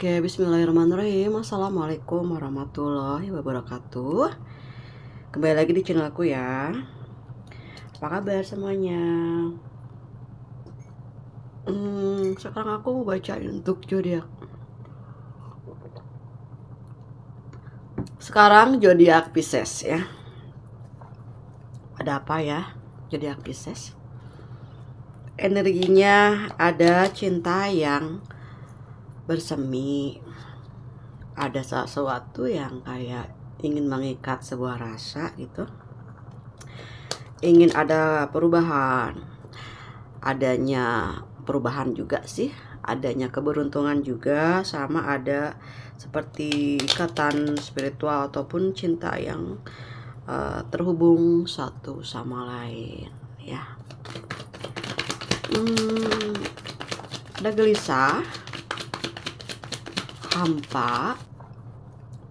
Oke, bismillahirrahmanirrahim. Assalamualaikum warahmatullahi wabarakatuh. Kembali lagi di channel aku ya. Apa kabar semuanya? Sekarang aku mau bacain untuk zodiak. Sekarang zodiak Pisces ya. Ada apa ya? Zodiak Pisces. Energinya ada cinta yang bersemi, ada sesuatu yang kayak ingin mengikat sebuah rasa gitu, ingin ada perubahan, adanya perubahan juga sih, adanya keberuntungan juga, sama ada seperti ikatan spiritual ataupun cinta yang terhubung satu sama lain ya. Ada gelisah, hampa,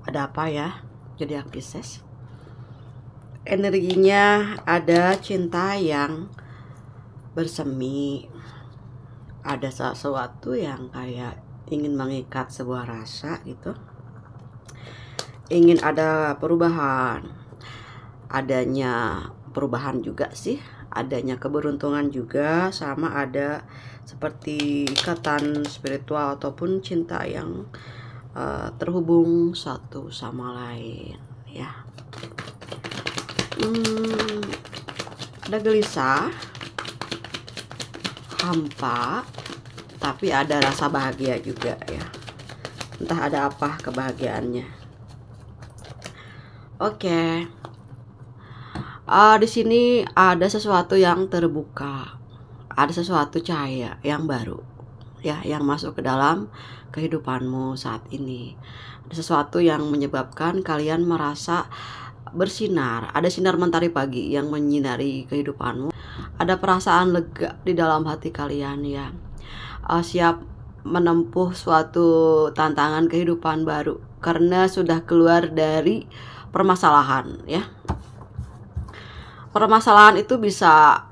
ada apa ya? Zodiak Pisces. Energinya ada cinta yang bersemi, ada sesuatu yang kayak ingin mengikat sebuah rasa gitu, ingin ada perubahan, adanya perubahan juga sih, adanya keberuntungan juga, sama ada seperti ikatan spiritual ataupun cinta yang terhubung satu sama lain ya. Ada gelisah, hampa, tapi ada rasa bahagia juga ya. Entah ada apa kebahagiaannya. Oke. Di sini ada sesuatu yang terbuka, ada sesuatu cahaya yang baru ya, yang masuk ke dalam kehidupanmu saat ini. Ada sesuatu yang menyebabkan kalian merasa bersinar, ada sinar mentari pagi yang menyinari kehidupanmu. Ada perasaan lega di dalam hati kalian ya, siap menempuh suatu tantangan kehidupan baru karena sudah keluar dari permasalahan ya. Permasalahan itu bisa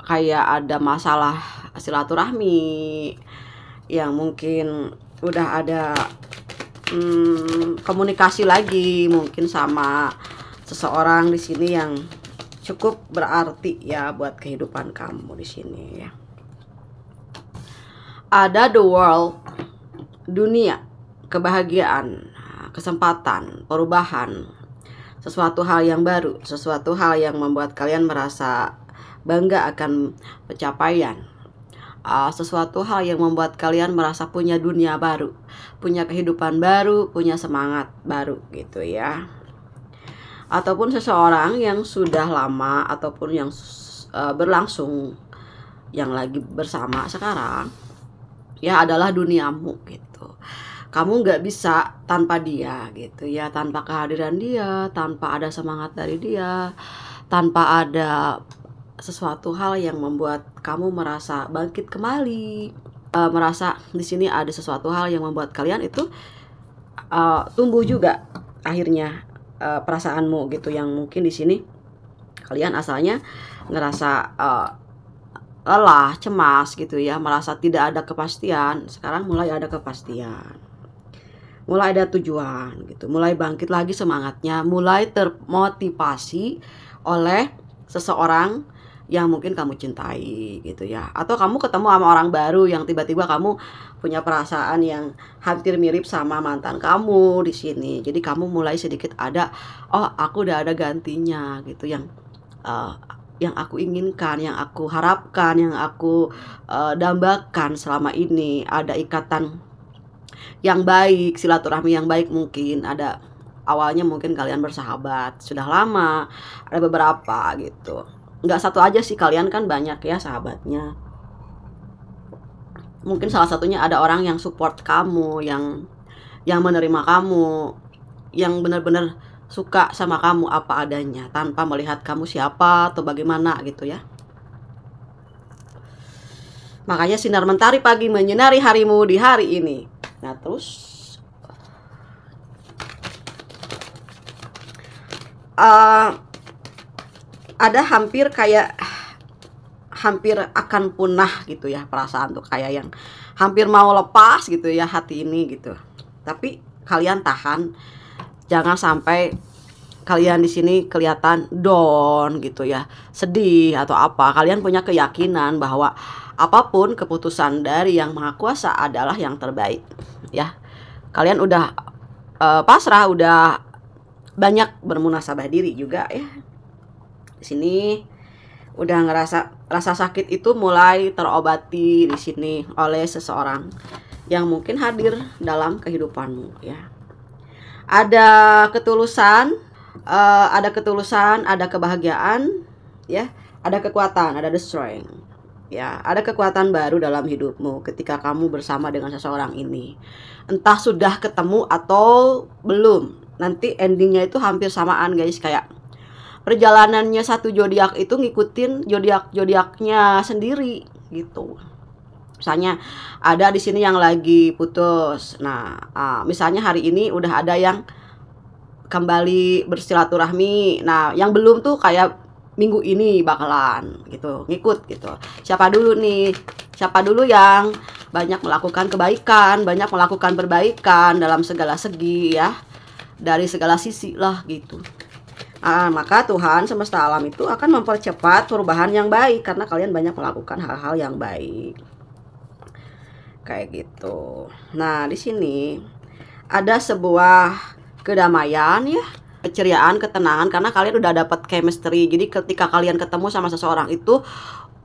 kayak ada masalah silaturahmi yang mungkin udah ada komunikasi lagi mungkin sama seseorang di sini yang cukup berarti ya buat kehidupan kamu di sini ya. Ada the world, dunia, kebahagiaan, kesempatan, perubahan, sesuatu hal yang baru, sesuatu hal yang membuat kalian merasa bangga akan pencapaian, sesuatu hal yang membuat kalian merasa punya dunia baru, punya kehidupan baru, punya semangat baru gitu ya. Ataupun seseorang yang sudah lama ataupun yang berlangsung, yang lagi bersama sekarang ya, adalah duniamu gitu. Kamu nggak bisa tanpa dia gitu ya, tanpa kehadiran dia, tanpa ada semangat dari dia, tanpa ada sesuatu hal yang membuat kamu merasa bangkit kembali, merasa di sini ada sesuatu hal yang membuat kalian itu tumbuh juga akhirnya perasaanmu gitu, yang mungkin di sini kalian asalnya ngerasa lelah, cemas gitu ya, merasa tidak ada kepastian. Sekarang mulai ada kepastian, mulai ada tujuan gitu, mulai bangkit lagi semangatnya, mulai termotivasi oleh seseorang yang mungkin kamu cintai gitu ya. Atau kamu ketemu sama orang baru yang tiba-tiba kamu punya perasaan yang hampir mirip sama mantan kamu di sini. Jadi kamu mulai sedikit ada, oh aku udah ada gantinya gitu, yang aku inginkan, yang aku harapkan, yang aku dambakan selama ini. Ada ikatan yang baik, silaturahmi yang baik mungkin. Ada awalnya mungkin kalian bersahabat sudah lama, ada beberapa gitu. Nggak satu aja sih, kalian kan banyak ya sahabatnya. Mungkin salah satunya ada orang yang support kamu, yang menerima kamu, yang benar-benar suka sama kamu apa adanya tanpa melihat kamu siapa atau bagaimana gitu ya. Makanya sinar mentari pagi menyinari harimu di hari ini. Nah terus ada hampir akan punah gitu ya perasaan tuh, kayak yang hampir mau lepas gitu ya hati ini gitu. Tapi kalian tahan, jangan sampai kalian di sini kelihatan down gitu ya, sedih atau apa. Kalian punya keyakinan bahwa apapun keputusan dari Yang Maha Kuasa adalah yang terbaik ya. Kalian udah pasrah, udah banyak bermunasabah diri juga ya. Di sini udah ngerasa rasa sakit itu mulai terobati di sini oleh seseorang yang mungkin hadir dalam kehidupanmu ya. Ada ketulusan, ada kebahagiaan ya, ada kekuatan, ada the strength ya, ada kekuatan baru dalam hidupmu ketika kamu bersama dengan seseorang ini. Entah sudah ketemu atau belum, nanti endingnya itu hampir samaan guys. Kayak perjalanannya satu zodiak itu ngikutin zodiaknya sendiri gitu. Misalnya ada di sini yang lagi putus. Nah, misalnya hari ini udah ada yang kembali bersilaturahmi. Nah, yang belum tuh kayak minggu ini bakalan gitu, ngikut gitu. Siapa dulu nih? Siapa dulu yang banyak melakukan kebaikan, banyak melakukan perbaikan dalam segala segi ya, dari segala sisi lah gitu. Maka Tuhan semesta alam itu akan mempercepat perubahan yang baik karena kalian banyak melakukan hal-hal yang baik. Kayak gitu. Nah, di sini ada sebuah kedamaian ya, keceriaan, ketenangan karena kalian udah dapat chemistry. Jadi ketika kalian ketemu sama seseorang itu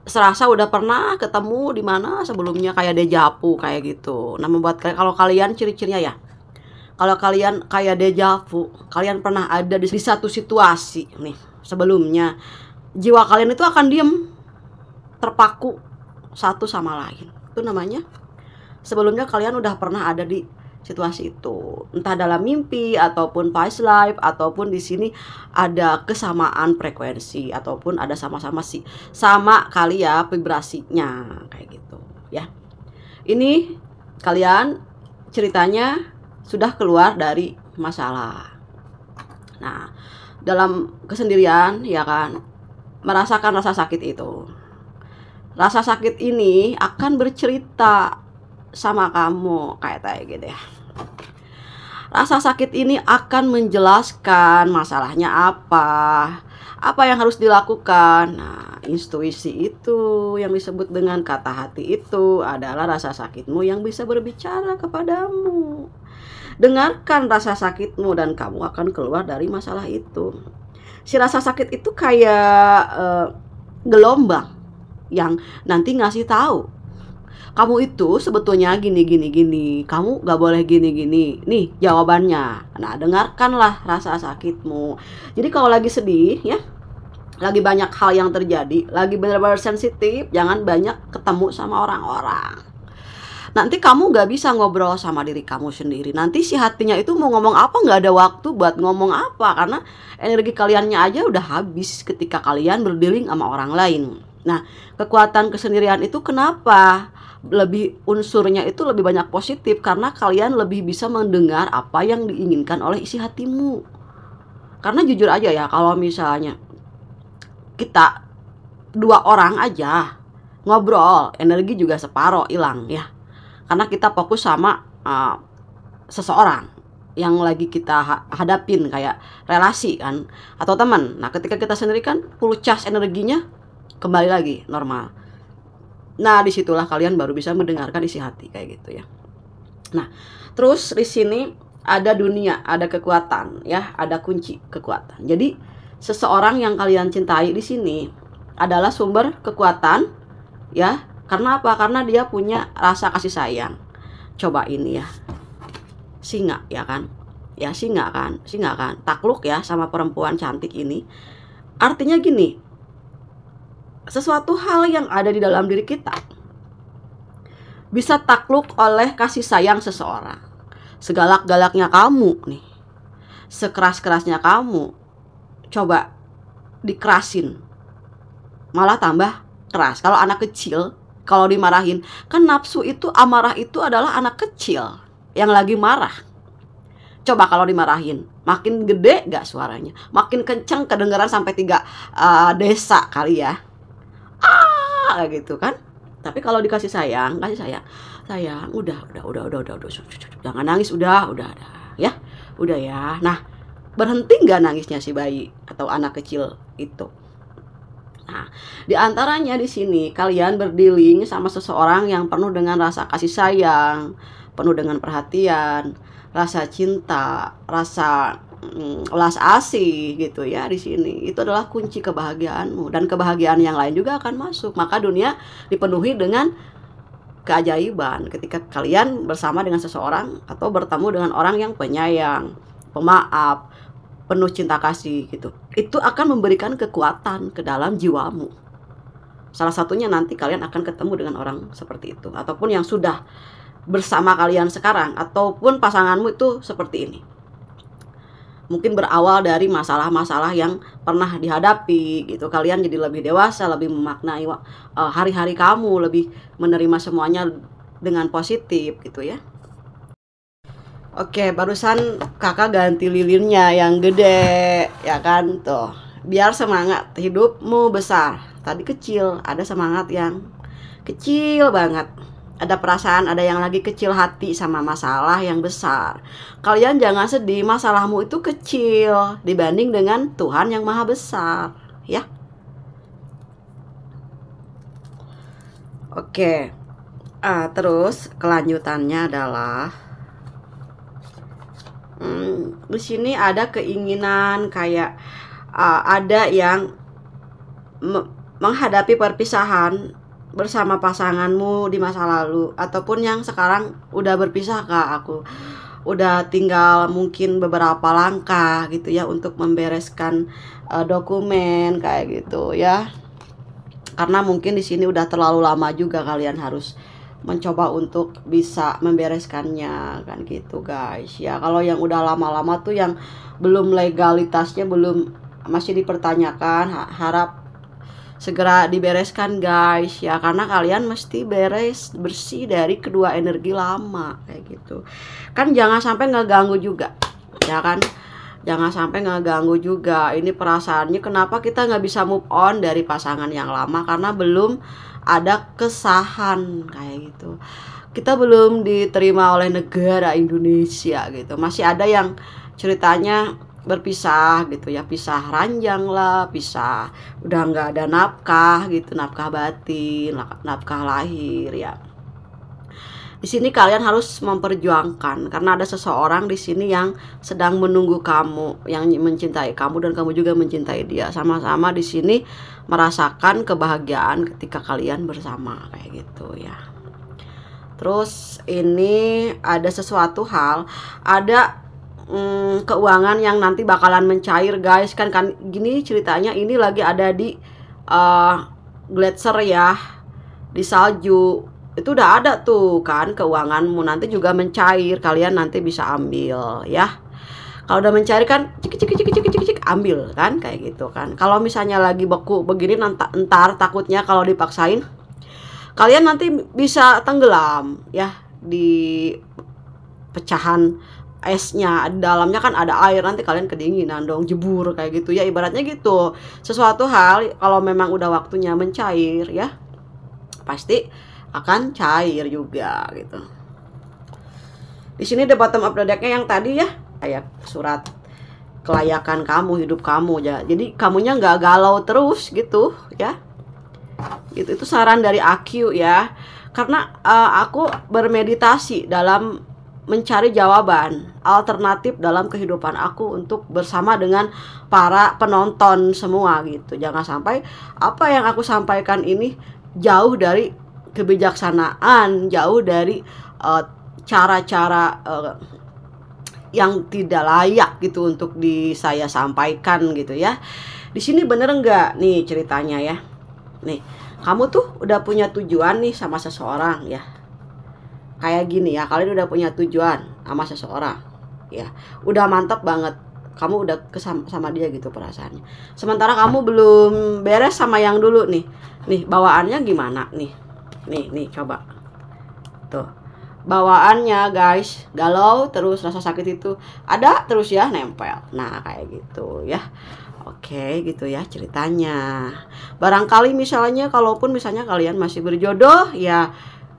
serasa udah pernah ketemu di mana sebelumnya, kayak deja vu kayak gitu. Nah, membuat kalau kalian ciri-cirinya ya, kalau kalian kayak deja vu, kalian pernah ada di satu situasi nih sebelumnya, jiwa kalian itu akan diem, terpaku satu sama lain. Itu namanya sebelumnya kalian udah pernah ada di situasi itu, entah dalam mimpi ataupun past life, ataupun di sini ada kesamaan frekuensi ataupun ada sama-sama sama kali ya vibrasinya kayak gitu ya. Ini kalian ceritanya sudah keluar dari masalah. Nah, dalam kesendirian ya kan, merasakan rasa sakit itu. Rasa sakit ini akan bercerita sama kamu kayak gitu ya. Rasa sakit ini akan menjelaskan masalahnya apa yang harus dilakukan. Nah, intuisi itu yang disebut dengan kata hati itu adalah rasa sakitmu yang bisa berbicara kepadamu. Dengarkan rasa sakitmu dan kamu akan keluar dari masalah itu. Si rasa sakit itu kayak gelombang yang nanti ngasih tahu, kamu itu sebetulnya gini, kamu gak boleh gini. Nih jawabannya. Nah, dengarkanlah rasa sakitmu. Jadi kalau lagi sedih ya, lagi banyak hal yang terjadi, lagi benar-benar sensitif, jangan banyak ketemu sama orang-orang. Nanti kamu gak bisa ngobrol sama diri kamu sendiri. Nanti si hatinya itu mau ngomong apa, gak ada waktu buat ngomong apa, karena energi kaliannya aja udah habis ketika kalian berdealing sama orang lain. Nah, kekuatan kesendirian itu kenapa lebih unsurnya itu lebih banyak positif, karena kalian lebih bisa mendengar apa yang diinginkan oleh isi hatimu. Karena jujur aja ya, kalau misalnya kita 2 orang aja ngobrol, energi juga separoh hilang ya, karena kita fokus sama seseorang yang lagi kita hadapin, kayak relasi kan atau teman. Nah, ketika kita sendiri kan full charge energinya, kembali lagi normal. Nah, disitulah kalian baru bisa mendengarkan isi hati kayak gitu ya. Nah, terus di sini ada dunia, ada kekuatan ya, ada kunci kekuatan. Jadi seseorang yang kalian cintai di sini adalah sumber kekuatan ya. Karena apa? Karena dia punya rasa kasih sayang. Coba ini ya, singa ya kan, ya singa kan, takluk ya sama perempuan cantik ini. Artinya gini, sesuatu hal yang ada di dalam diri kita bisa takluk oleh kasih sayang seseorang. Segalak-galaknya kamu nih, sekeras-kerasnya kamu, coba dikerasin, malah tambah keras. Kalau anak kecil, kalau dimarahin, kan nafsu itu, amarah itu adalah anak kecil yang lagi marah. Coba kalau dimarahin, makin gede gak suaranya, makin kenceng, kedengeran sampai 3 desa kali ya, gitu kan. Tapi kalau dikasih sayang, sayang, udah, jangan nangis, udah ya, udah ya. Nah, berhenti nggak nangisnya si bayi atau anak kecil itu? Nah, di antaranya di sini kalian berdealing sama seseorang yang penuh dengan rasa kasih sayang, penuh dengan perhatian, rasa cinta, rasa welas asih gitu ya. Di sini itu adalah kunci kebahagiaanmu, dan kebahagiaan yang lain juga akan masuk. Maka dunia dipenuhi dengan keajaiban ketika kalian bersama dengan seseorang atau bertemu dengan orang yang penyayang, pemaaf, penuh cinta kasih gitu. Itu akan memberikan kekuatan ke dalam jiwamu. Salah satunya nanti kalian akan ketemu dengan orang seperti itu, ataupun yang sudah bersama kalian sekarang, ataupun pasanganmu itu seperti ini. Mungkin berawal dari masalah-masalah yang pernah dihadapi gitu. Kalian jadi lebih dewasa, lebih memaknai hari-hari kamu, lebih menerima semuanya dengan positif gitu ya. Oke, barusan kakak ganti lilinnya yang gede, ya kan, tuh. Biar semangat hidupmu besar. Tadi kecil, ada semangat yang kecil banget. Ada perasaan, ada yang lagi kecil hati sama masalah yang besar. Kalian jangan sedih, masalahmu itu kecil dibanding dengan Tuhan yang maha besar, ya. Oke, terus kelanjutannya adalah di sini ada keinginan kayak ada yang menghadapi perpisahan bersama pasanganmu di masa lalu, ataupun yang sekarang udah berpisah kak, aku udah tinggal mungkin beberapa langkah gitu ya untuk membereskan dokumen kayak gitu ya. Karena mungkin di sini udah terlalu lama juga kalian harus mencoba untuk bisa membereskannya kan gitu guys ya. Kalau yang udah lama-lama tuh yang belum legalitasnya belum masih dipertanyakan, harap segera dibereskan guys ya, karena kalian mesti bersih dari kedua energi lama kayak gitu kan. Jangan sampai ngeganggu juga ya kan, jangan sampai ngeganggu juga ini perasaannya. Kenapa kita nggak bisa move on dari pasangan yang lama? Karena belum ada kesahan kayak gitu. Kita belum diterima oleh negara Indonesia gitu. Masih ada yang ceritanya berpisah gitu ya, pisah ranjang lah, pisah udah nggak ada nafkah gitu, nafkah batin, nafkah lahir ya. Di sini kalian harus memperjuangkan karena ada seseorang di sini yang sedang menunggu kamu, yang mencintai kamu dan kamu juga mencintai dia. Sama-sama di sini merasakan kebahagiaan ketika kalian bersama kayak gitu ya. Terus ini ada sesuatu hal, ada keuangan yang nanti bakalan mencair guys. Kan gini ceritanya, ini lagi ada di glacier ya, di salju. Itu udah ada tuh kan keuanganmu nanti juga mencair, kalian nanti bisa ambil ya. Kalau udah mencair kan cik ambil kan kayak gitu kan. Kalau misalnya lagi beku begini entar takutnya kalau dipaksain kalian nanti bisa tenggelam ya di pecahan esnya. Dalamnya kan ada air, nanti kalian kedinginan dong, jebur kayak gitu ya, ibaratnya gitu. Sesuatu hal kalau memang udah waktunya mencair ya pasti akan cair juga gitu. Di sini the bottom of the deck-nya yang tadi ya, kayak surat kelayakan kamu, hidup kamu ya. Jadi kamunya nggak galau terus gitu ya. Gitu, itu saran dari AQ ya. Karena aku bermeditasi dalam mencari jawaban alternatif dalam kehidupan aku untuk bersama dengan para penonton semua gitu. Jangan sampai apa yang aku sampaikan ini jauh dari kebijaksanaan, jauh dari cara-cara yang tidak layak gitu untuk saya sampaikan gitu ya. Di sini bener nggak nih ceritanya ya? Nih, kamu tuh udah punya tujuan nih sama seseorang ya. Kayak gini ya, kalian udah punya tujuan sama seseorang ya. Udah mantap banget. Kamu udah sama dia gitu perasaannya. Sementara kamu belum beres sama yang dulu nih. Nih, bawaannya gimana nih? Nih coba. Tuh. Bawaannya guys, galau terus, rasa sakit itu ada terus ya, nempel. Nah, kayak gitu ya. Oke, gitu ya ceritanya. Barangkali misalnya kalaupun misalnya kalian masih berjodoh ya,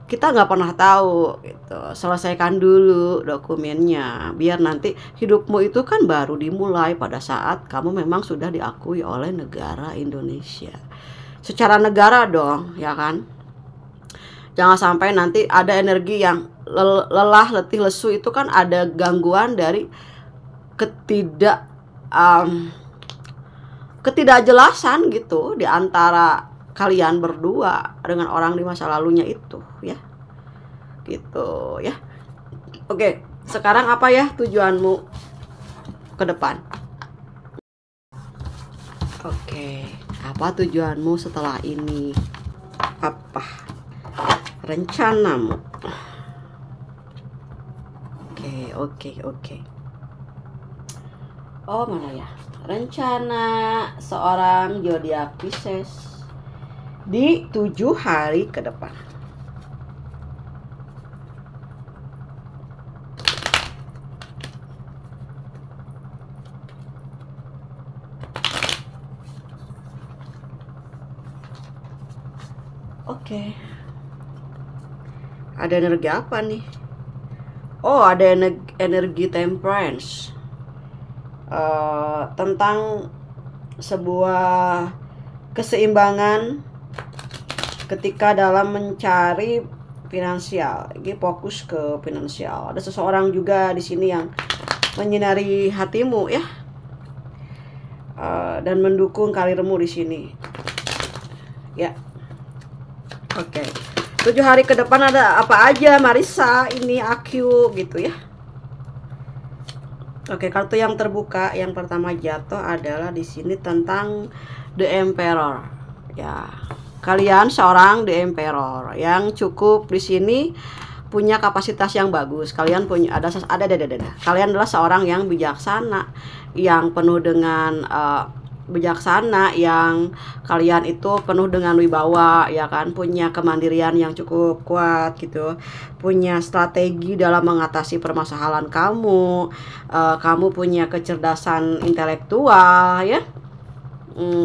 kita nggak pernah tahu gitu. Selesaikan dulu dokumennya, biar nanti hidupmu itu kan baru dimulai pada saat kamu memang sudah diakui oleh negara Indonesia. Secara negara dong, ya kan? Jangan sampai nanti ada energi yang lelah, letih, lesu, itu kan ada gangguan dari ketidakjelasan gitu di antara kalian berdua dengan orang di masa lalunya itu, ya. Gitu, ya. Oke, sekarang apa ya tujuanmu ke depan? Oke, apa tujuanmu setelah ini? Apa rencanamu? Oke. Oh, mana ya? Rencana seorang zodiak Pisces di 7 hari ke depan. Oke. Ada energi apa nih? Oh, ada energi temperance. Tentang sebuah keseimbangan ketika dalam mencari finansial. Ini fokus ke finansial. Ada seseorang juga di sini yang menyinari hatimu, ya, dan mendukung karirmu di sini, ya. Oke. 7 hari ke depan ada apa aja, Marissa? Ini Aku gitu, ya. Oke, kartu yang terbuka yang pertama jatuh adalah di sini tentang The Emperor. Ya, kalian seorang The Emperor yang cukup di sini punya kapasitas yang bagus. Kalian punya Kalian adalah seorang yang bijaksana, yang penuh dengan bijaksana, yang kalian itu penuh dengan wibawa, ya kan, punya kemandirian yang cukup kuat gitu, punya strategi dalam mengatasi permasalahan kamu, kamu punya kecerdasan intelektual, ya,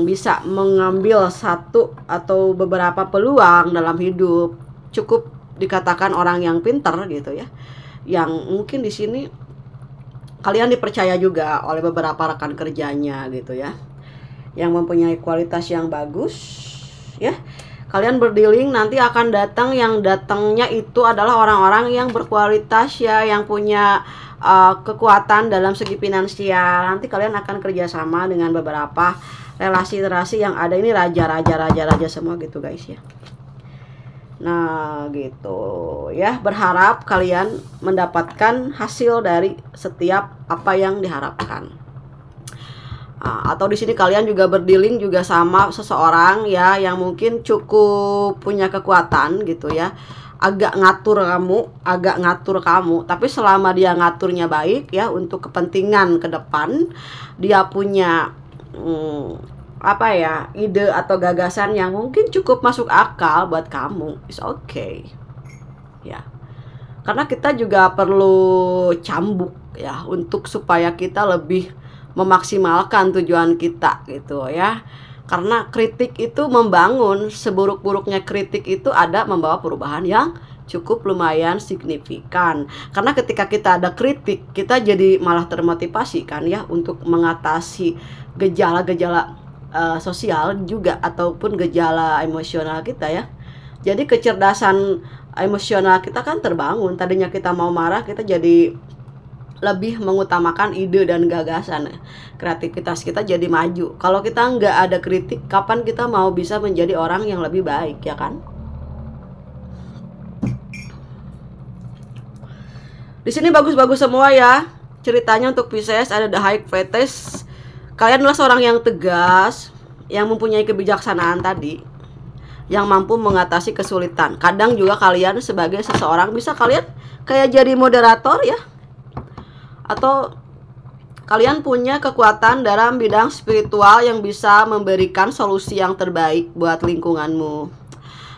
bisa mengambil satu atau beberapa peluang dalam hidup, cukup dikatakan orang yang pintar gitu, ya, yang mungkin di sini kalian dipercaya juga oleh beberapa rekan kerjanya gitu, ya, yang mempunyai kualitas yang bagus, ya. Kalian berdealing nanti akan datang, yang datangnya itu adalah orang-orang yang berkualitas, ya, yang punya kekuatan dalam segi finansial. Nanti kalian akan kerjasama dengan beberapa relasi-relasi yang ada ini, raja semua gitu, guys, ya. Nah, gitu, ya. Berharap kalian mendapatkan hasil dari setiap apa yang diharapkan. Atau di sini kalian juga berdealing juga sama seseorang, ya, yang mungkin cukup punya kekuatan gitu, ya, agak ngatur kamu, tapi selama dia ngaturnya baik, ya, untuk kepentingan ke depan, dia punya ide atau gagasan yang mungkin cukup masuk akal buat kamu. It's okay, ya, karena kita juga perlu cambuk, ya, untuk supaya kita lebih memaksimalkan tujuan kita gitu, ya. Karena kritik itu membangun, seburuk-buruknya kritik itu ada membawa perubahan yang cukup lumayan signifikan. Karena ketika kita ada kritik, kita jadi malah termotivasi kan, ya, untuk mengatasi gejala-gejala sosial juga, ataupun gejala emosional kita, ya. Jadi kecerdasan emosional kita kan terbangun. Tadinya kita mau marah, kita jadi lebih mengutamakan ide dan gagasan. Kreativitas kita jadi maju. Kalau kita nggak ada kritik, kapan kita mau bisa menjadi orang yang lebih baik, ya kan? Di sini bagus-bagus semua, ya. Ceritanya untuk Pisces ada The High Priestess. Kalian adalah seorang yang tegas, yang mempunyai kebijaksanaan tadi, yang mampu mengatasi kesulitan. Kadang juga kalian sebagai seseorang bisa kalian kayak jadi moderator, ya, atau kalian punya kekuatan dalam bidang spiritual yang bisa memberikan solusi yang terbaik buat lingkunganmu.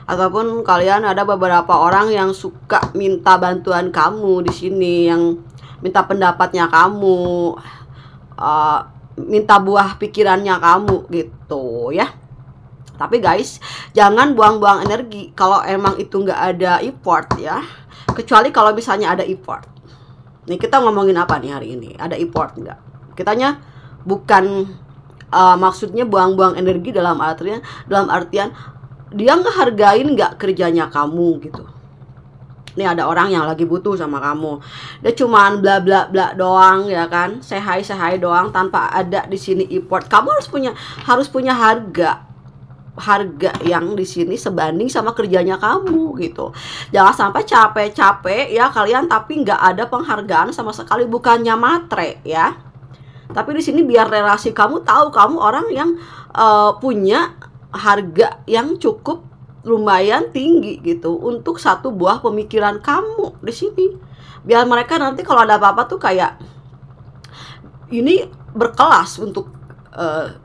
Ataupun kalian ada beberapa orang yang suka minta bantuan kamu di sini, yang minta pendapatnya kamu, minta buah pikirannya kamu gitu, ya. Tapi guys, jangan buang-buang energi kalau emang itu nggak ada effort ya. Kecuali kalau misalnya ada effort. Nih kita ngomongin apa nih hari ini? Ada effort nggak? Kitanya bukan maksudnya buang-buang energi dalam artian dia ngehargain nggak kerjanya kamu gitu. Nih ada orang yang lagi butuh sama kamu, dia cuman bla bla bla doang ya kan, say hi doang tanpa ada di sini effort. Kamu harus punya harga yang di sini sebanding sama kerjanya kamu gitu. Jangan sampai capek-capek ya kalian tapi nggak ada penghargaan sama sekali, bukannya matre ya. Tapi di sini biar relasi kamu tahu kamu orang yang punya harga yang cukup lumayan tinggi gitu untuk satu buah pemikiran kamu di sini. Biar mereka nanti kalau ada apa-apa tuh kayak ini berkelas untuk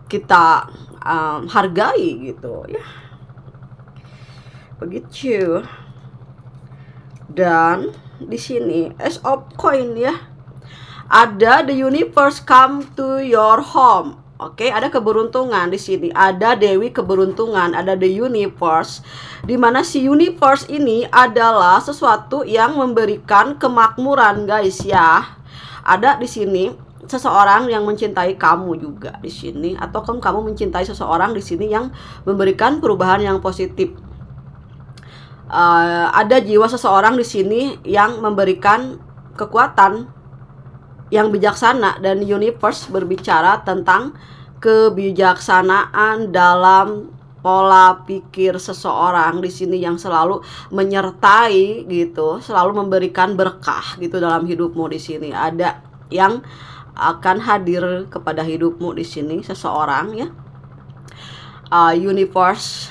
kita hargai gitu ya. Begitu. Dan di sini Ace of Coin ya. Ada the universe come to your home. Oke, ada keberuntungan di sini. Ada Dewi keberuntungan, ada the universe. Dimana si universe ini adalah sesuatu yang memberikan kemakmuran, guys ya. Ada di sini seseorang yang mencintai kamu juga di sini, atau kamu mencintai seseorang di sini yang memberikan perubahan yang positif. Ada jiwa seseorang di sini yang memberikan kekuatan yang bijaksana, dan universe berbicara tentang kebijaksanaan dalam pola pikir seseorang di sini yang selalu menyertai gitu, selalu memberikan berkah gitu dalam hidupmu di sini. Ada yang akan hadir kepada hidupmu di sini seseorang ya. Universe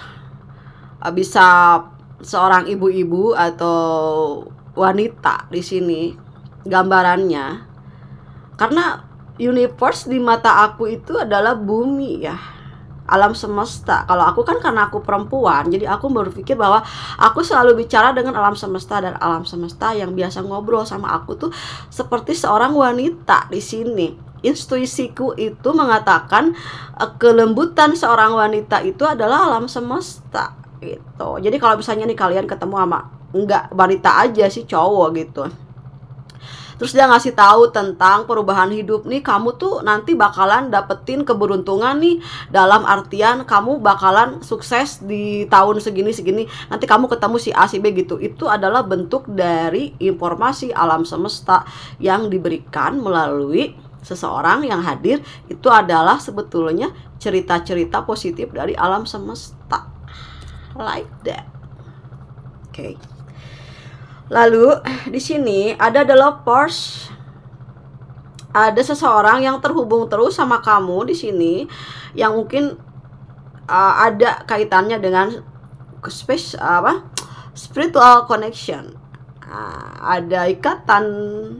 bisa seorang ibu-ibu atau wanita di sini gambarannya. Karena universe di mata aku itu adalah bumi ya, alam semesta. Kalau aku kan karena aku perempuan, jadi aku berpikir bahwa aku selalu bicara dengan alam semesta, dan alam semesta yang biasa ngobrol sama aku tuh seperti seorang wanita di sini. Intuisiku itu mengatakan kelembutan seorang wanita itu adalah alam semesta gitu. Jadi kalau misalnya nih kalian ketemu sama enggak wanita aja sih, cowok gitu, terus dia ngasih tahu tentang perubahan hidup nih, kamu tuh nanti bakalan dapetin keberuntungan nih, dalam artian kamu bakalan sukses di tahun segini-segini, nanti kamu ketemu si A si B gitu. Itu adalah bentuk dari informasi alam semesta yang diberikan melalui seseorang yang hadir. Itu adalah sebetulnya cerita-cerita positif dari alam semesta, like that. Oke. Lalu di sini ada the lovers. Ada seseorang yang terhubung terus sama kamu di sini, yang mungkin ada kaitannya dengan spiritual connection. Ada ikatan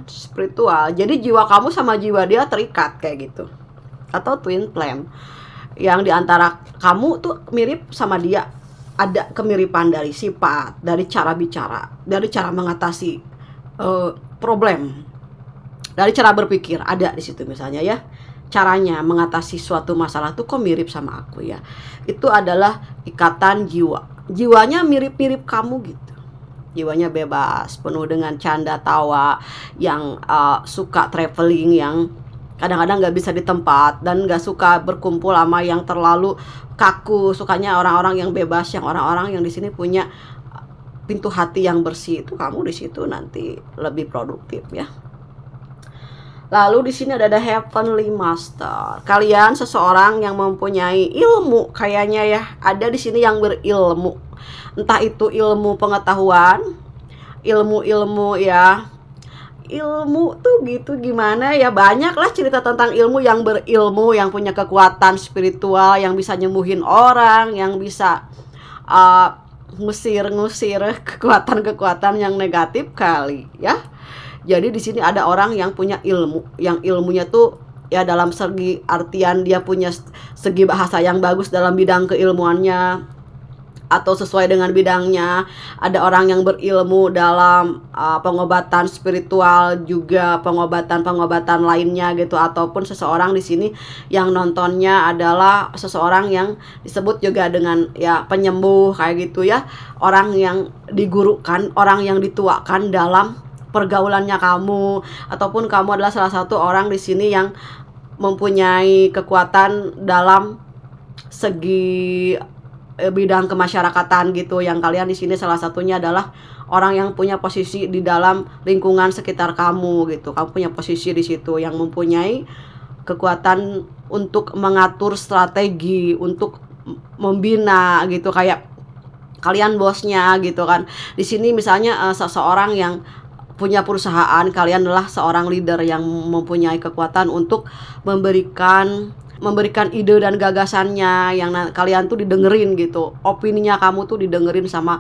spiritual. Jadi jiwa kamu sama jiwa dia terikat kayak gitu. Atau twin flame. Yang diantara kamu tuh mirip sama dia. Ada kemiripan dari sifat, dari cara bicara, dari cara mengatasi problem, dari cara berpikir. Ada di situ misalnya ya, caranya mengatasi suatu masalah tuh kok mirip sama aku ya. Itu adalah ikatan jiwa. Jiwanya mirip-mirip kamu gitu. Jiwanya bebas, penuh dengan canda tawa, yang suka traveling, yang kadang-kadang nggak bisa di tempat, dan nggak suka berkumpul sama yang terlalu kaku. Sukanya orang-orang yang bebas, yang orang-orang yang di sini punya pintu hati yang bersih. Itu kamu di situ nanti lebih produktif ya. Lalu di sini ada Heavenly Master. Kalian seseorang yang mempunyai ilmu kayaknya ya. Ada di sini yang berilmu. Entah itu ilmu pengetahuan, ilmu-ilmu ya. Ilmu tuh gitu gimana ya, banyak lah cerita tentang ilmu, yang berilmu, yang punya kekuatan spiritual, yang bisa nyembuhin orang, yang bisa ngusir kekuatan-kekuatan yang negatif kali ya. Jadi di sini ada orang yang punya ilmu, yang ilmunya tuh ya dalam segi artian dia punya segi bahasa yang bagus dalam bidang keilmuannya. atau sesuai dengan bidangnya. Ada orang yang berilmu dalam pengobatan spiritual, juga pengobatan lainnya gitu, ataupun seseorang di sini yang nontonnya adalah seseorang yang disebut juga dengan ya penyembuh kayak gitu ya. Orang yang digurukan, orang yang dituakan dalam pergaulannya kamu, ataupun kamu adalah salah satu orang di sini yang mempunyai kekuatan dalam segi bidang kemasyarakatan gitu, yang kalian di sini salah satunya adalah orang yang punya posisi di dalam lingkungan sekitar kamu gitu. Kamu punya posisi di situ yang mempunyai kekuatan untuk mengatur strategi, untuk membina gitu, kayak kalian bosnya gitu kan. Di sini misalnya seseorang yang punya perusahaan, kalian adalah seorang leader yang mempunyai kekuatan untuk memberikan ide dan gagasannya, yang kalian tuh didengerin gitu. Opininya kamu tuh didengerin sama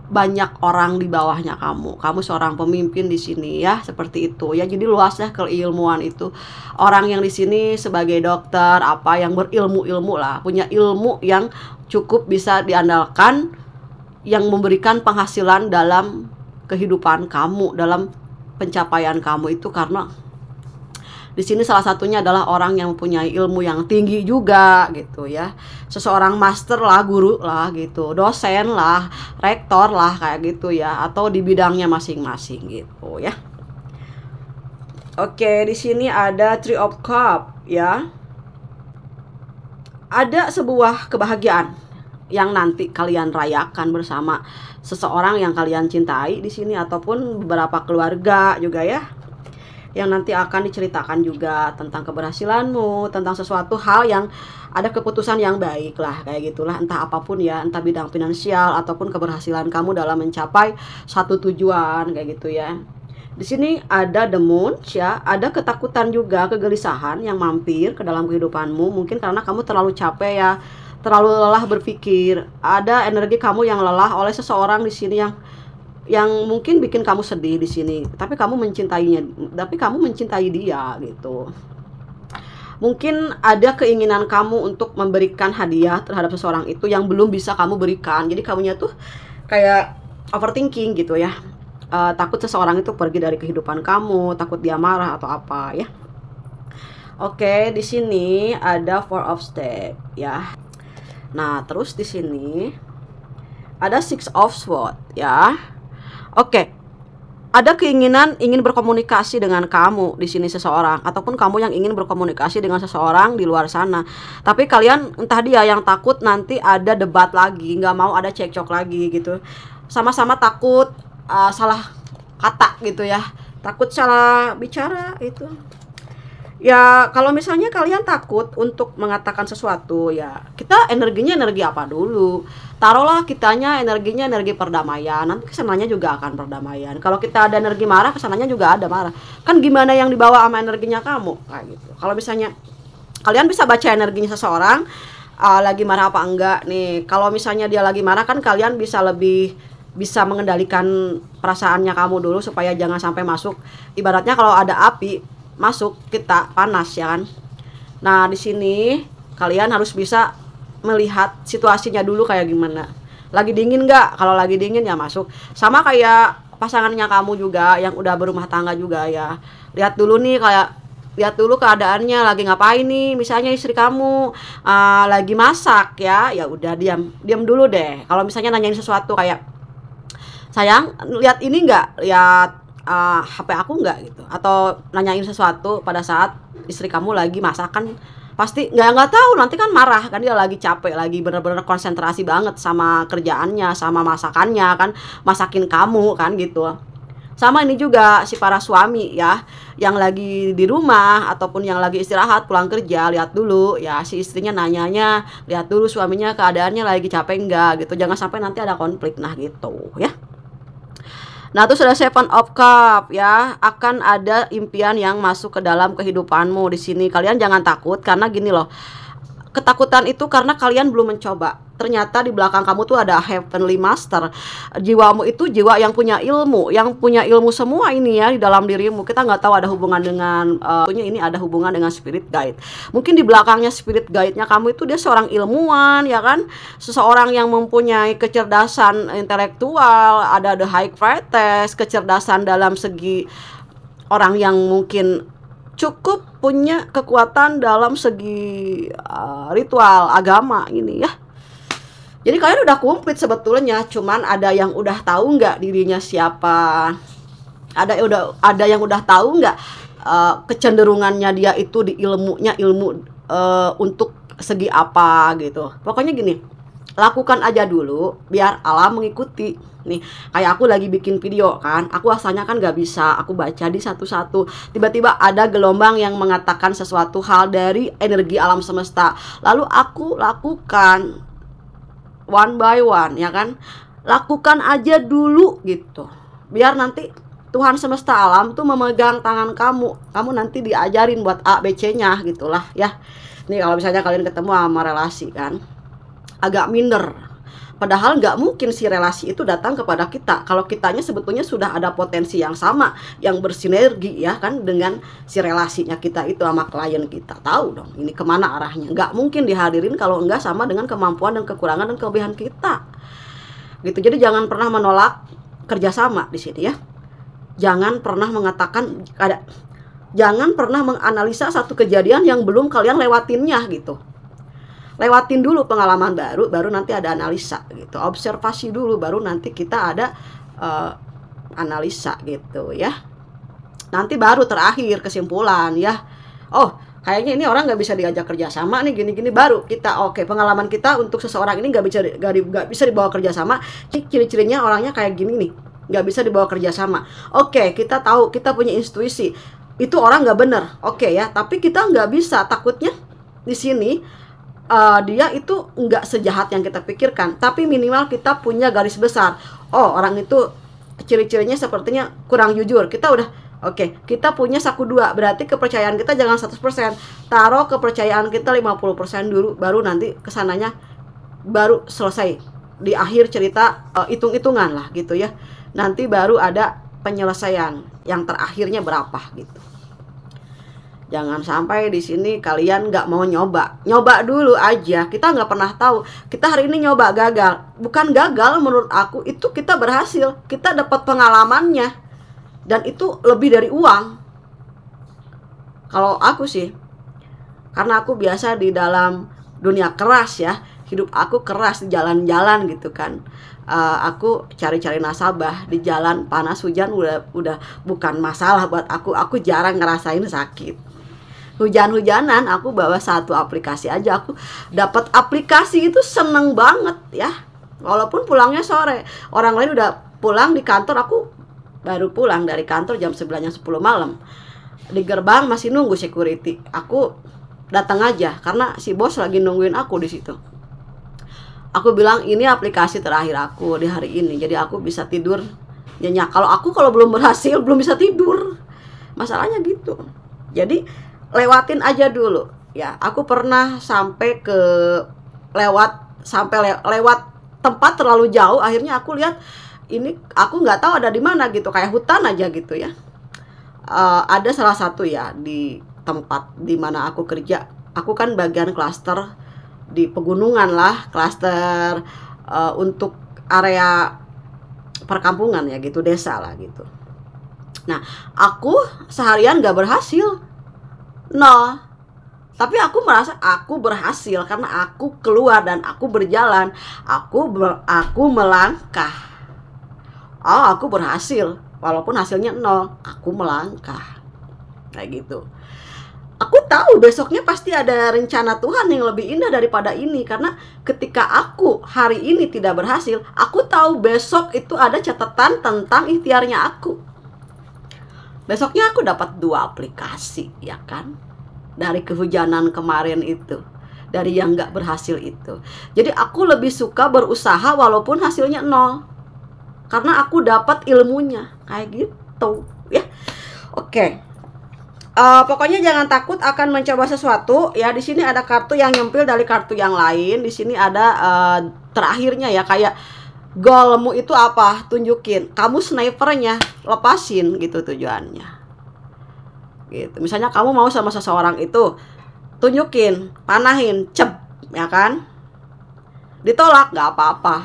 banyak orang di bawahnya kamu. Kamu seorang pemimpin di sini ya, seperti itu ya. Jadi luas ya keilmuan itu. Orang yang di sini sebagai dokter apa yang berilmu lah, punya ilmu yang cukup bisa diandalkan, yang memberikan penghasilan dalam kehidupan kamu, dalam pencapaian kamu itu, karena di sini salah satunya adalah orang yang mempunyai ilmu yang tinggi juga gitu ya. Seseorang master lah, guru lah gitu, dosen lah, rektor lah kayak gitu ya, atau di bidangnya masing-masing gitu ya. Oke, di sini ada Three of Cups ya. Ada sebuah kebahagiaan yang nanti kalian rayakan bersama seseorang yang kalian cintai di sini, ataupun beberapa keluarga juga ya, yang nanti akan diceritakan juga tentang keberhasilanmu, tentang sesuatu hal yang ada keputusan yang baik lah kayak gitulah, entah apapun ya, entah bidang finansial ataupun keberhasilan kamu dalam mencapai satu tujuan kayak gitu ya. Di sini ada the moon ya, ada ketakutan juga, kegelisahan yang mampir ke dalam kehidupanmu, mungkin karena kamu terlalu capek ya, terlalu lelah berpikir. Ada energi kamu yang lelah oleh seseorang di sini yang mungkin bikin kamu sedih di sini, tapi kamu mencintai dia gitu. Mungkin ada keinginan kamu untuk memberikan hadiah terhadap seseorang itu yang belum bisa kamu berikan. Jadi kamunya tuh kayak overthinking gitu ya. Takut seseorang itu pergi dari kehidupan kamu, takut dia marah atau apa ya. Oke, di sini ada Four of Steps ya. Nah, terus di sini ada Six of Swords ya. Oke, ada keinginan ingin berkomunikasi dengan kamu di sini seseorang, ataupun kamu yang ingin berkomunikasi dengan seseorang di luar sana. Tapi kalian entah dia yang takut nanti ada debat lagi, nggak mau ada cekcok lagi gitu. Sama-sama takut salah kata gitu ya, takut salah bicara itu. Ya kalau misalnya kalian takut untuk mengatakan sesuatu ya, kita energinya energi apa dulu? Taruhlah kitanya energinya energi perdamaian, nanti kesananya juga akan perdamaian. Kalau kita ada energi marah, kesananya juga ada marah. Kan gimana yang dibawa sama energinya kamu kayak gitu. Kalau misalnya kalian bisa baca energinya seseorang lagi marah apa enggak nih. Kalau misalnya dia lagi marah kan kalian bisa mengendalikan perasaannya kamu dulu supaya jangan sampai masuk. Ibaratnya kalau ada api masuk kita panas ya kan. Nah, di sini kalian harus bisa melihat situasinya dulu kayak gimana. Lagi dingin nggak? Kalau lagi dingin ya masuk. Sama kayak pasangannya kamu juga yang udah berumah tangga juga ya. Lihat dulu keadaannya lagi ngapain nih. Misalnya istri kamu lagi masak ya udah diam dulu deh. Kalau misalnya nanyain sesuatu kayak, sayang lihat ini nggak, lihat HP aku nggak gitu, atau nanyain sesuatu pada saat istri kamu lagi masak, kan pasti nggak tahu, nanti kan marah kan, dia lagi capek, lagi bener-bener konsentrasi banget sama kerjaannya, sama masakannya kan, masakin kamu kan gitu. Sama ini juga si para suami ya, yang lagi di rumah ataupun yang lagi istirahat pulang kerja, lihat dulu ya si istrinya nanyanya, lihat dulu suaminya keadaannya lagi capek enggak gitu, jangan sampai nanti ada konflik. Nah gitu ya. Nah, terus ada Seven of Cups ya, akan ada impian yang masuk ke dalam kehidupanmu di sini. Kalian jangan takut karena gini loh. Ketakutan itu karena kalian belum mencoba. ternyata di belakang kamu tuh ada heavenly master. Jiwamu itu jiwa yang punya ilmu semua ini ya di dalam dirimu. Kita nggak tahu ada hubungan dengan ini ada hubungan dengan spirit guide. Mungkin di belakangnya spirit guide-nya kamu itu dia seorang ilmuwan ya kan, seseorang yang mempunyai kecerdasan intelektual, ada the high priestess, kecerdasan dalam segi orang yang mungkin cukup punya kekuatan dalam segi ritual agama ini ya. Jadi kalian udah komplit sebetulnya, cuman ada yang udah tahu nggak dirinya siapa, ada yang udah tahu nggak kecenderungannya dia itu di ilmu untuk segi apa gitu. Pokoknya gini, lakukan aja dulu biar alam mengikuti. Nih kayak aku lagi bikin video kan, aku asalnya kan nggak bisa, aku baca di satu-satu, tiba-tiba ada gelombang yang mengatakan sesuatu hal dari energi alam semesta, lalu aku lakukan one by one ya kan, lakukan aja dulu gitu, biar nanti Tuhan semesta alam tuh memegang tangan kamu nanti diajarin buat A B C nya gitulah ya. Nih kalau misalnya kalian ketemu sama relasi kan agak minder, padahal nggak mungkin si relasi itu datang kepada kita kalau kitanya sebetulnya sudah ada potensi yang sama, yang bersinergi ya kan dengan si relasinya kita itu sama klien kita. Tahu dong ini kemana arahnya, nggak mungkin dihadirin kalau nggak sama dengan kemampuan dan kekurangan dan kelebihan kita gitu. Jadi jangan pernah menolak kerjasama di sini ya, jangan pernah mengatakan jangan pernah menganalisa satu kejadian yang belum kalian lewatinnya gitu. Lewatin dulu pengalaman baru nanti ada analisa gitu. Observasi dulu baru nanti kita ada analisa gitu ya. Nanti baru terakhir kesimpulan ya. Oh kayaknya ini orang nggak bisa diajak kerjasama nih gini-gini, baru kita oke, pengalaman kita untuk seseorang ini nggak bisa dibawa kerjasama. Ciri-cirinya orangnya kayak gini nih, nggak bisa dibawa kerjasama. Oke, kita tahu, kita punya intuisi itu orang nggak bener, oke ya, tapi kita nggak bisa, takutnya di sini dia itu nggak sejahat yang kita pikirkan, tapi minimal kita punya garis besar. Oh orang itu ciri-cirinya sepertinya kurang jujur, kita udah oke, kita punya saku dua, berarti kepercayaan kita jangan 100%, taruh kepercayaan kita 50% dulu, baru nanti kesananya baru selesai di akhir cerita, hitung-hitungan lah gitu ya, nanti baru ada penyelesaian yang terakhirnya berapa gitu. Jangan sampai di sini kalian nggak mau nyoba dulu aja. Kita nggak pernah tahu. Kita hari ini nyoba gagal, bukan gagal menurut aku, itu kita berhasil, kita dapat pengalamannya, dan itu lebih dari uang. Kalau aku sih, karena aku biasa di dalam dunia keras ya, hidup aku keras di jalan-jalan gitu kan. Aku cari-cari nasabah di jalan, panas hujan udah bukan masalah buat aku. Aku jarang ngerasain sakit. Hujan-hujanan aku bawa satu aplikasi aja, aku dapat aplikasi itu seneng banget ya. Walaupun pulangnya sore, orang lain udah pulang di kantor, aku baru pulang dari kantor jam 9:10 malam. Di gerbang masih nunggu security. Aku datang aja karena si bos lagi nungguin aku di situ. Aku bilang ini aplikasi terakhir aku di hari ini, jadi aku bisa tidur nyenyak. Kalau belum berhasil belum bisa tidur, masalahnya gitu. Jadi lewatin aja dulu ya. Aku pernah sampai ke lewat tempat terlalu jauh, akhirnya aku lihat ini, aku nggak tahu ada di mana gitu, kayak hutan aja gitu ya. Ada salah satu ya di tempat di mana aku kerja, aku kan bagian klaster di pegunungan lah, klaster untuk area perkampungan ya gitu, desa lah gitu. Nah aku seharian nggak berhasil, no, tapi aku merasa aku berhasil karena aku keluar dan aku berjalan, aku melangkah. Oh aku berhasil walaupun hasilnya nol, aku melangkah kayak gitu. Aku tahu besoknya pasti ada rencana Tuhan yang lebih indah daripada ini, karena ketika aku hari ini tidak berhasil, aku tahu besok itu ada catatan tentang ikhtiarnya aku. Besoknya aku dapat 2 aplikasi ya kan, dari kehujanan kemarin itu, dari yang gak berhasil itu. Jadi aku lebih suka berusaha walaupun hasilnya nol, karena aku dapat ilmunya kayak gitu ya. Oke, Pokoknya jangan takut akan mencoba sesuatu ya. Di sini ada kartu yang nyempil dari kartu yang lain. Di sini ada terakhirnya ya, kayak goalmu itu apa? Tunjukin. Kamu snipernya, lepasin gitu tujuannya. Gitu. Misalnya kamu mau sama seseorang itu, tunjukin, panahin, cep, ya kan? Ditolak nggak apa-apa.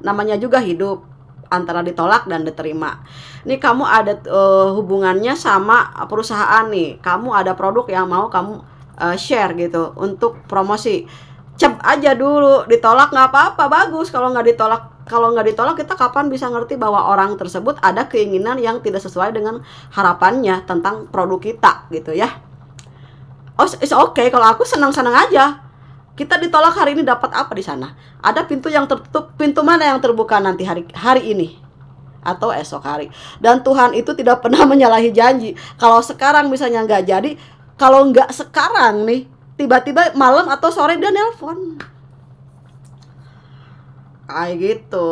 Namanya juga hidup, antara ditolak dan diterima. Ini kamu ada hubungannya sama perusahaan nih. Kamu ada produk yang mau kamu share gitu untuk promosi. Cep aja dulu, ditolak nggak apa-apa, bagus. Kalau nggak ditolak, kita kapan bisa ngerti bahwa orang tersebut ada keinginan yang tidak sesuai dengan harapannya tentang produk kita gitu ya. Oh, it's okay. Kalau aku senang-senang aja. Kita ditolak hari ini, dapat apa di sana? Ada pintu yang tertutup, pintu mana yang terbuka nanti hari ini atau esok hari. Dan Tuhan itu tidak pernah menyalahi janji. Kalau sekarang misalnya nggak jadi, kalau nggak sekarang nih, tiba-tiba malam atau sore dia nelpon. Kayak gitu.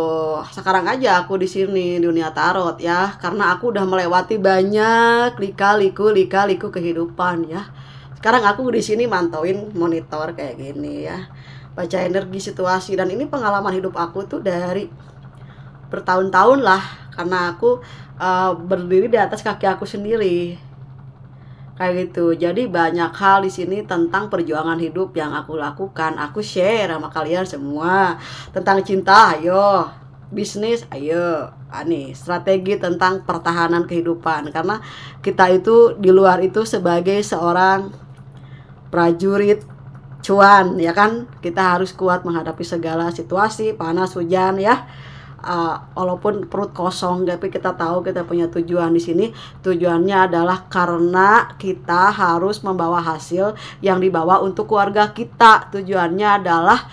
Sekarang aja aku di sini dunia tarot ya, karena aku udah melewati banyak lika-liku kehidupan ya. Sekarang aku di sini mantauin monitor kayak gini ya, baca energi situasi. Dan ini pengalaman hidup aku tuh dari bertahun-tahun lah, karena aku berdiri di atas kaki aku sendiri kayak gitu. Jadi banyak hal di sini tentang perjuangan hidup yang aku lakukan. Aku share sama kalian semua tentang cinta, ayo, bisnis, ayo, strategi tentang pertahanan kehidupan. Karena kita itu di luar itu sebagai seorang prajurit cuan ya kan, kita harus kuat menghadapi segala situasi, panas hujan ya. Walaupun perut kosong, tapi kita tahu kita punya tujuan di sini. Tujuannya adalah karena kita harus membawa hasil yang dibawa untuk keluarga kita. Tujuannya adalah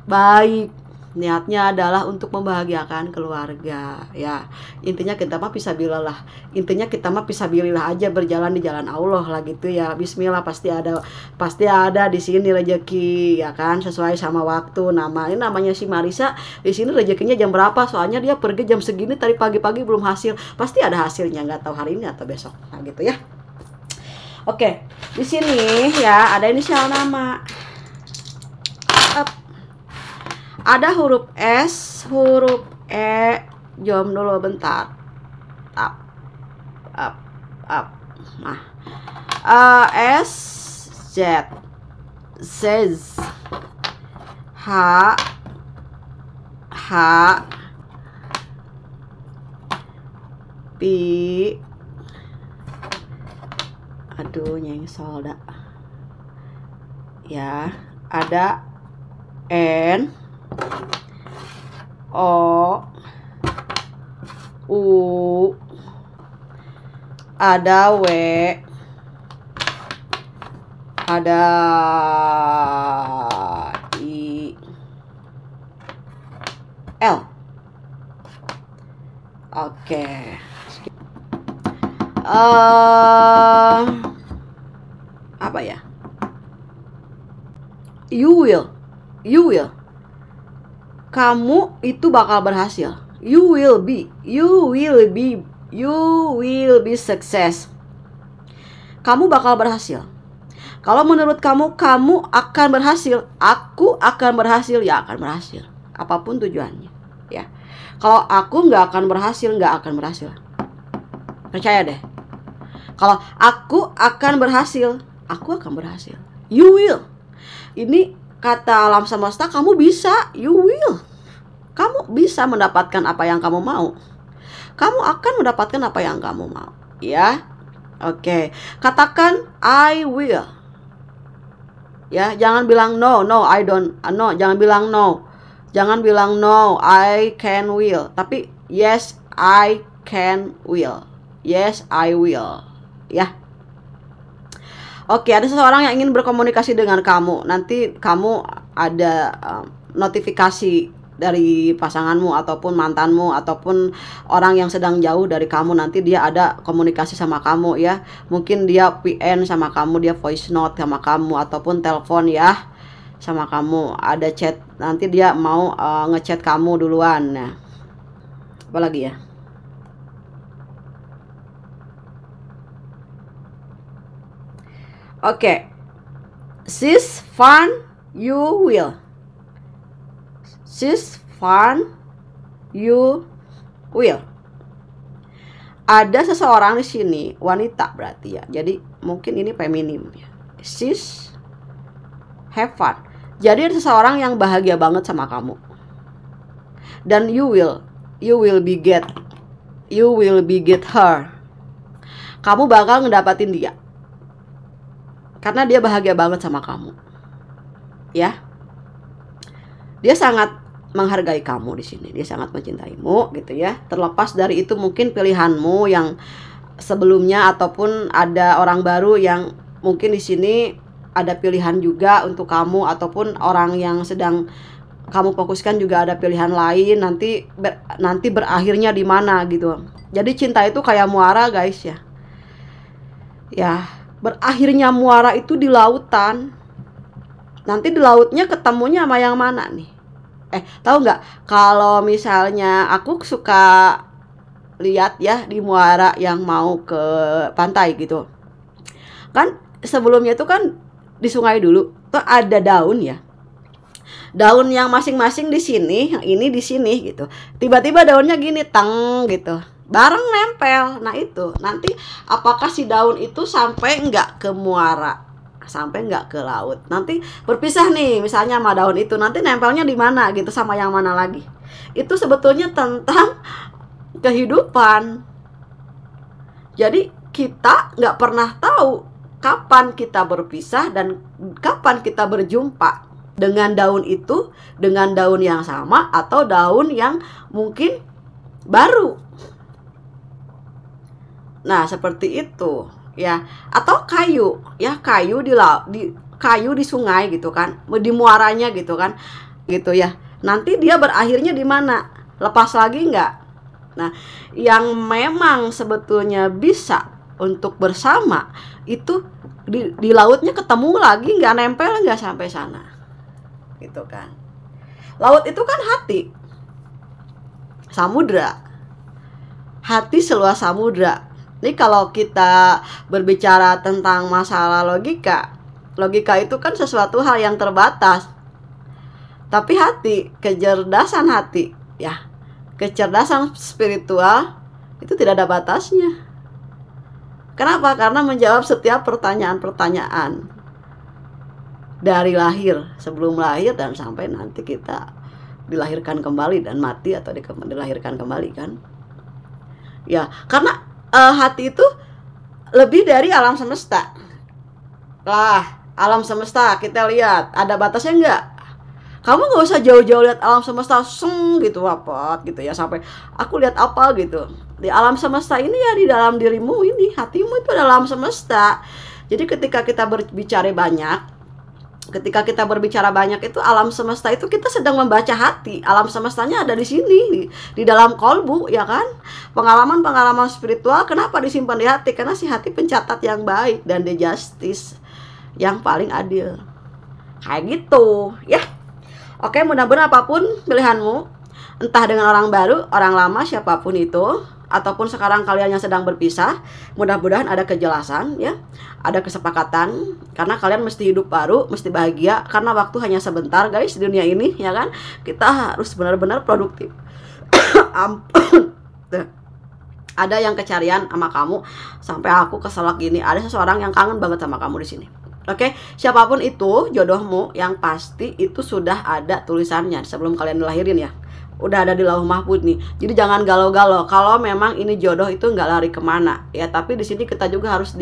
baik, niatnya adalah untuk membahagiakan keluarga ya. Intinya kita mah fisabilillah. Intinya kita mah fisabilillah aja, berjalan di jalan Allah lah gitu ya. Bismillah, pasti ada di sini rezeki ya kan, sesuai sama waktu. Ini namanya si Marisa di sini rezekinya jam berapa? Soalnya dia pergi jam segini, tadi pagi-pagi belum hasil. Pasti ada hasilnya, nggak tahu hari ini atau besok. Nah gitu ya. Oke, di sini ya ada inisial nama. Ada huruf S, huruf E, jom dulu bentar. Up. Nah, S, Z, says, H, P, aduh nyengsol dah. Ya, ada N, O, U, ada W, ada I, L. Oke. Apa ya? You will. Kamu itu bakal berhasil. You will be success. Kamu bakal berhasil. Kalau menurut kamu akan berhasil, aku akan berhasil, ya akan berhasil. Apapun tujuannya, ya. Kalau aku nggak akan berhasil, Percaya deh. Kalau aku akan berhasil, aku akan berhasil. You will. Ini kata alam semesta, kamu bisa, you will. Kamu bisa mendapatkan apa yang kamu mau. Kamu akan mendapatkan apa yang kamu mau, ya. Oke, katakan I will. Ya, jangan bilang no, I don't. No, jangan bilang no. Jangan bilang no, I can will. Tapi yes, I can will. Yes, I will. Ya. Oke, ada seseorang yang ingin berkomunikasi dengan kamu. Nanti kamu ada notifikasi dari pasanganmu ataupun mantanmu ataupun orang yang sedang jauh dari kamu. Nanti dia ada komunikasi sama kamu ya. Mungkin dia PN sama kamu, dia voice note sama kamu ataupun telepon ya sama kamu. Ada chat, nanti dia mau ngechat kamu duluan. Nah, apa lagi ya? Oke. She's fun, you will. She's fun, you will. Ada seseorang di sini, wanita berarti ya. Jadi mungkin ini feminim ya. She's have fun. Jadi ada seseorang yang bahagia banget sama kamu. Dan you will beget her. Kamu bakal ngedapatin dia. Karena dia bahagia banget sama kamu. Ya. Dia sangat menghargai kamu di sini. Dia sangat mencintaimu gitu ya. Terlepas dari itu mungkin pilihanmu yang sebelumnya ataupun ada orang baru yang mungkin di sini ada pilihan juga untuk kamu, ataupun orang yang sedang kamu fokuskan juga ada pilihan lain. Nanti berakhirnya di mana gitu. Jadi cinta itu kayak muara guys ya. Ya, berakhirnya muara itu di lautan. Nanti di lautnya ketemunya sama yang mana nih? Tahu nggak? Kalau misalnya aku suka lihat ya di muara yang mau ke pantai gitu. Kan sebelumnya itu kan di sungai dulu tuh ada daun ya. Daun yang masing-masing di sini, yang ini di sini gitu. Tiba-tiba daunnya gini teng gitu. Bareng nempel. Nah itu, nanti apakah si daun itu sampai nggak ke muara? Sampai nggak ke laut? Nanti berpisah nih misalnya sama daun itu. Nanti nempelnya di mana gitu, sama yang mana lagi? Itu sebetulnya tentang kehidupan. Jadi kita nggak pernah tahu kapan kita berpisah dan kapan kita berjumpa dengan daun itu, dengan daun yang sama atau daun yang mungkin baru. Nah, seperti itu ya. Atau kayu, ya, kayu di sungai gitu kan, di muaranya gitu kan. Gitu ya. Nanti dia berakhirnya di mana? Lepas lagi nggak? Nah, yang memang sebetulnya bisa untuk bersama itu di lautnya ketemu lagi, nggak nempel, nggak sampai sana gitu kan. Laut itu kan hati, samudra, hati seluas samudra. Ini kalau kita berbicara tentang masalah logika itu kan sesuatu hal yang terbatas. Tapi hati, kecerdasan hati ya, kecerdasan spiritual itu tidak ada batasnya. Kenapa? Karena menjawab setiap pertanyaan-pertanyaan dari lahir, sebelum lahir dan sampai nanti kita dilahirkan kembali dan mati atau dilahirkan kembali kan. Ya, karena hati itu lebih dari alam semesta. Lah, alam semesta kita lihat ada batasnya enggak? Kamu nggak usah jauh-jauh lihat alam semesta gitu apa gitu ya, sampai aku lihat apa gitu. Di alam semesta ini ya, di dalam dirimu ini, hatimu itu adalah alam semesta. Jadi ketika kita berbicara banyak itu alam semesta itu kita sedang membaca hati. Alam semestanya ada di sini, di dalam kolbu ya kan. Pengalaman-pengalaman spiritual kenapa disimpan di hati? Karena si hati pencatat yang baik dan the justice yang paling adil. Kayak gitu ya. Oke, mudah-mudahan apapun pilihanmu, entah dengan orang baru, orang lama, siapapun itu, ataupun sekarang kalian yang sedang berpisah, mudah-mudahan ada kejelasan ya, ada kesepakatan, karena kalian mesti hidup baru, mesti bahagia, karena waktu hanya sebentar guys di dunia ini ya kan. Kita harus benar-benar produktif. Ampun. Ada yang kecarian sama kamu sampai aku keselak gini. Ada seseorang yang kangen banget sama kamu di sini. Oke, siapapun itu jodohmu, yang pasti itu sudah ada tulisannya sebelum kalian dilahirin ya. Udah ada di lauh mahfuz nih. Jadi jangan galau-galau. Kalau memang ini jodoh itu nggak lari kemana ya. Tapi di sini kita juga harus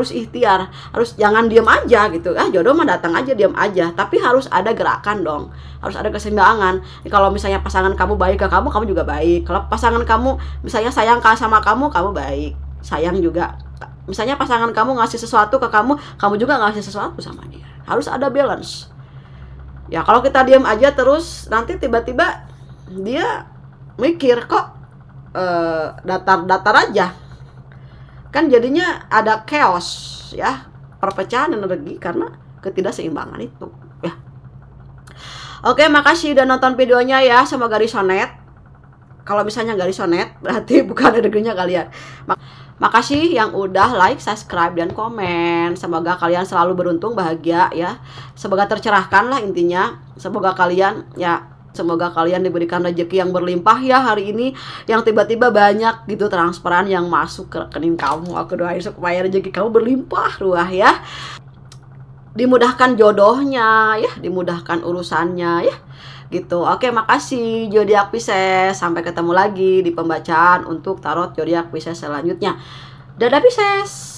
ikhtiar. Harus jangan diam aja gitu. Jodoh mah datang aja diam aja. Tapi harus ada gerakan dong. Harus ada keseimbangan. Kalau misalnya pasangan kamu baik ke kamu juga baik. Kalau pasangan kamu misalnya sayang sama kamu baik. Sayang juga. Misalnya pasangan kamu ngasih sesuatu ke kamu juga ngasih sesuatu sama dia. Harus ada balance. Ya kalau kita diam aja terus, nanti tiba-tiba dia mikir kok datar-datar aja. Kan jadinya ada chaos ya, perpecahan energi karena ketidakseimbangan itu ya. Oke, makasih udah nonton videonya ya, semoga resonate. Kalau misalnya nggak disonet, berarti bukan rezekinya kalian. Makasih yang udah like, subscribe, dan komen. Semoga kalian selalu beruntung, bahagia ya. Semoga tercerahkan lah intinya. Semoga kalian diberikan rezeki yang berlimpah ya hari ini. Yang tiba-tiba banyak gitu transferan yang masuk ke rekening kamu. Aku doain supaya rezeki kamu berlimpah ruah ya. Dimudahkan jodohnya ya, dimudahkan urusannya ya. Gitu. Oke, makasih zodiak Pisces. Sampai ketemu lagi di pembacaan untuk tarot zodiak Pisces selanjutnya. Dadah Pisces.